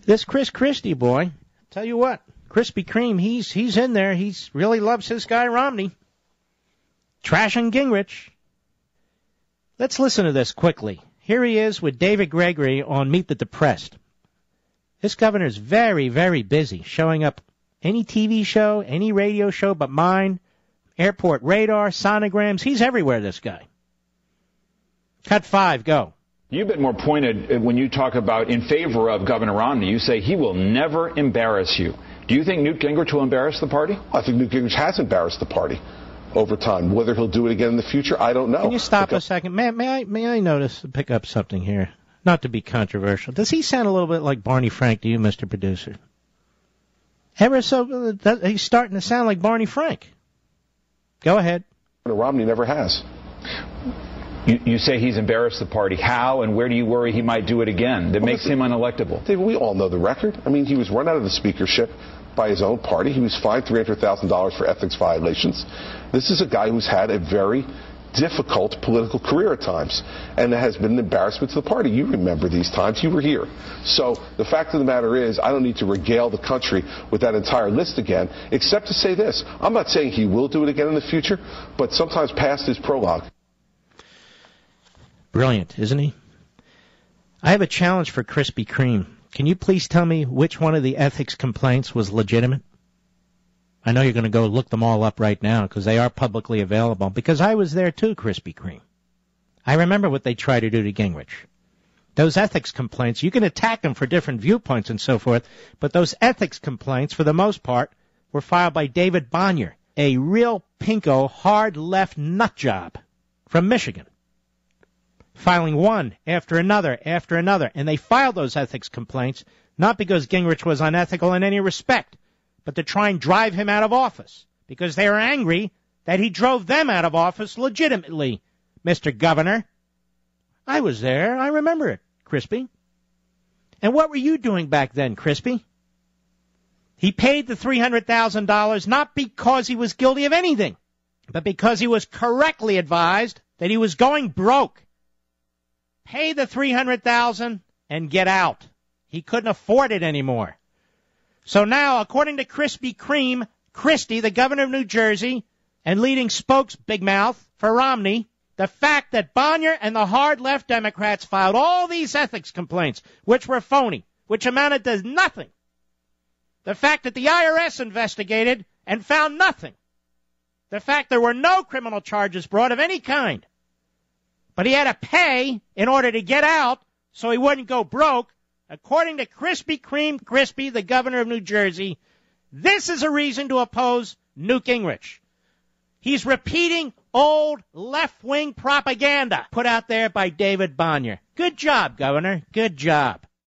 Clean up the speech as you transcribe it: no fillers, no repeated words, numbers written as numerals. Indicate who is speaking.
Speaker 1: This Chris Christie boy, tell you what, Krispy Kreme, he's in there. He really loves his guy Romney. Trashing Gingrich. Let's listen to this quickly. Here he is with David Gregory on Meet the Depressed. This governor's very, very busy showing up any TV show, any radio show but mine, airport radar, sonograms. He's everywhere, this guy. Cut 5, go.
Speaker 2: You've been more pointed when you talk about in favor of Governor Romney. You say he will never embarrass you. Do you think Newt Gingrich will embarrass the party?
Speaker 3: I think Newt Gingrich has embarrassed the party over time. Whether he'll do it again in the future, I don't know.
Speaker 1: Can you stop a second? May I pick up something here? Not to be controversial. Does he sound a little bit like Barney Frank to you, Mr. Producer? He's starting to sound like Barney Frank. Go ahead.
Speaker 3: Romney never has.
Speaker 2: You say he's embarrassed the party. How and where do you worry he might do it again that makes him unelectable?
Speaker 3: David, we all know the record. I mean, he was run out of the speakership by his own party. He was fined $300,000 for ethics violations. This is a guy who's had a very difficult political career at times, and it has been an embarrassment to the party. You remember these times. You were here. So the fact of the matter is, I don't need to regale the country with that entire list again, except to say this. I'm not saying he will do it again in the future, but sometimes past is prologue.
Speaker 1: Brilliant, isn't he? I have a challenge for Krispy Kreme. Can you please tell me which one of the ethics complaints was legitimate? I know you're going to go look them all up right now because they are publicly available, because I was there too, Krispy Kreme. I remember what they tried to do to Gingrich. Those ethics complaints, you can attack them for different viewpoints and so forth, but those ethics complaints, for the most part, were filed by David Bonnier, a real pinko, hard left nut job from Michigan. Filing one after another, and they filed those ethics complaints not because Gingrich was unethical in any respect, but to try and drive him out of office, because they were angry that he drove them out of office legitimately, Mr. Governor. I was there. I remember it, Crispy. And what were you doing back then, Crispy? He paid the $300,000 not because he was guilty of anything, but because he was correctly advised that he was going broke. Pay the $300,000 and get out. He couldn't afford it anymore. So now, according to Krispy Kreme, Christie, the governor of New Jersey, and leading spokes, big mouth, for Romney, the fact that Bonnier and the hard left Democrats filed all these ethics complaints, which were phony, which amounted to nothing. The fact that the IRS investigated and found nothing. The fact there were no criminal charges brought of any kind. But he had to pay in order to get out so he wouldn't go broke. According to Krispy Kreme Christie, the governor of New Jersey, this is a reason to oppose Newt Gingrich. He's repeating old left-wing propaganda put out there by David Bonnier. Good job, Governor. Good job.